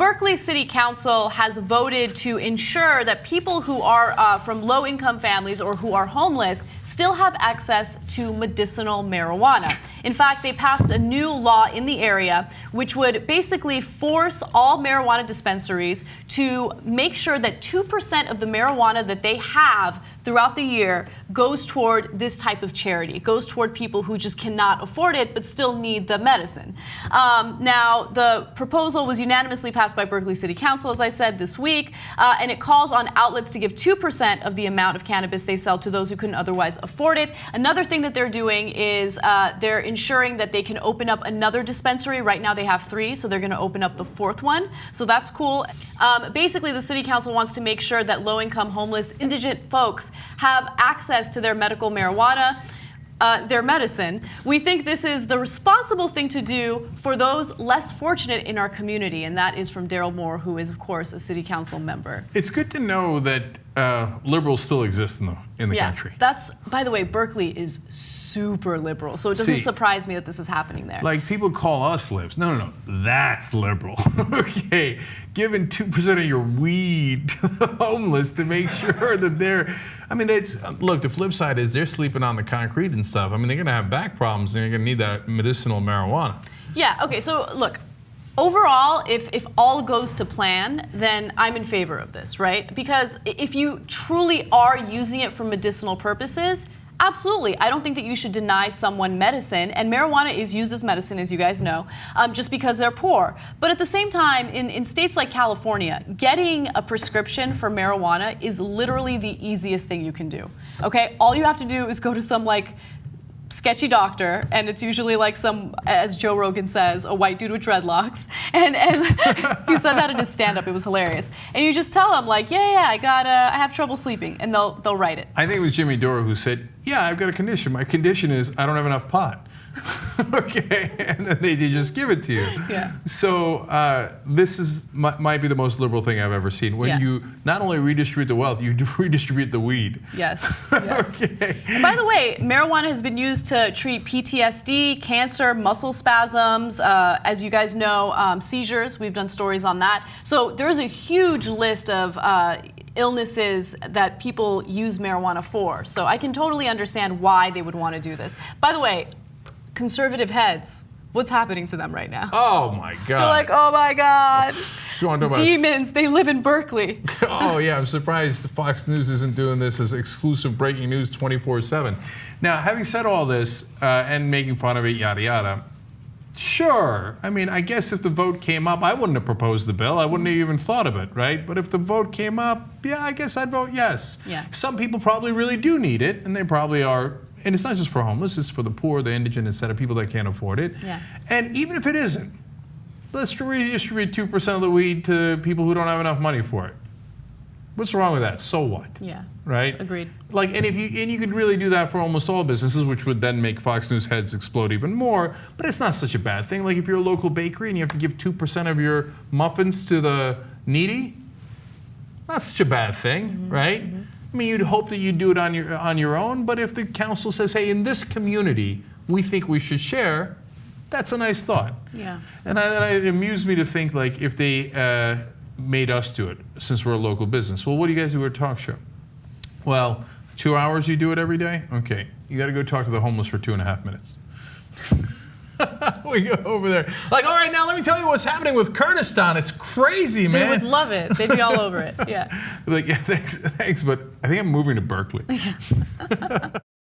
Berkeley City Council has voted to ensure that people who are from low-income families or who are homeless still have access to medicinal marijuana. In fact, they passed a new law in the area which would basically force all marijuana dispensaries to make sure that 2% of the marijuana that they have throughout the year goes toward this type of charity. It goes toward people who just cannot afford it but still need the medicine. Now, the proposal was unanimously passed by Berkeley City Council, as I said, this week, and it calls on outlets to give 2% of the amount of cannabis they sell to those who couldn't otherwise afford it. Another thing that they're doing is they're ensuring that they can open up another dispensary. Right now they have 3, so they're going to open up the 4th one. So that's cool. Basically, the City Council wants to make sure that low-income, homeless, indigent folks have access to their medical marijuana, their medicine. We think this is the responsible thing to do for those less fortunate in our community, and that is from Daryl Moore, who is, of course, a City Council member. It's good to know that liberals still exist in the country. That's, by the way, Berkeley is super liberal, so it doesn't surprise me that this is happening there. Like, people call us libs. No, that's liberal. Okay, giving 2% of your weed to the homeless to make sure that they're, I mean, look, the flip side is they're sleeping on the concrete and stuff. I mean, they're gonna have back problems, and they're gonna need that medicinal marijuana. Yeah, okay, so look, overall, if all goes to plan, then I'm in favor of this, right? Because if you truly are using it for medicinal purposes, absolutely. I don't think that you should deny someone medicine, and marijuana is used as medicine, as you guys know, just because they're poor. But at the same time, in states like California, getting a prescription for marijuana is literally the easiest thing you can do, okay? All you have to do is go to some, like, sketchy doctor, and it's usually like some, as Joe Rogan says, a white dude with dreadlocks, and he said that in his stand-up. It was hilarious. And you just tell him, like, yeah, I have trouble sleeping, and they'll write it. I think it was Jimmy Dore who said, yeah, I've got a condition. My condition is I don't have enough pot. Okay, and then they just give it to you. Yeah. So this might be the most liberal thing I've ever seen. When you not only redistribute the wealth, you redistribute the weed. Yes. Okay. And by the way, marijuana has been used to treat PTSD, cancer, muscle spasms, as you guys know, seizures. We've done stories on that. So there's a huge list of illnesses that people use marijuana for. So I can totally understand why they would want to do this. By the way, conservative heads, what's happening to them right now? Oh my God. They're like, oh my God. Demons, they live in Berkeley. Oh yeah, I'm surprised Fox News isn't doing this as exclusive breaking news 24/7. Now, having said all this and making fun of it, yada yada, sure. I mean, I guess if the vote came up, I wouldn't have proposed the bill. I wouldn't have even thought of it, right? But if the vote came up, yeah, I guess I'd vote yes. Yeah. Some people probably really do need it, and they probably are. And it's not just for homeless, it's for the poor, the indigent, etc., people that can't afford it. Yeah. And even if it isn't, let's redistribute 2% of the weed to people who don't have enough money for it. What's wrong with that? So what? Yeah. Right? Agreed. Like, and you could really do that for almost all businesses, which would then make Fox News heads explode even more. But it's not such a bad thing. Like, if you're a local bakery and you have to give 2% of your muffins to the needy, not such a bad thing, right? Mm-hmm. I mean, you'd hope that you'd do it on your own, but if the council says, hey, in this community, we think we should share, that's a nice thought. Yeah. And it amused me to think, like, if they made us do it, since we're a local business. Well, what do you guys do at a talk show? Well, 2 hours you do it every day? Okay, you got to go talk to the homeless for 2.5 minutes. We go over there. Like, all right, now let me tell you what's happening with Kurdistan. It's crazy, man. They would love it. They'd be all over it. Yeah. Like, yeah, thanks, but I think I'm moving to Berkeley.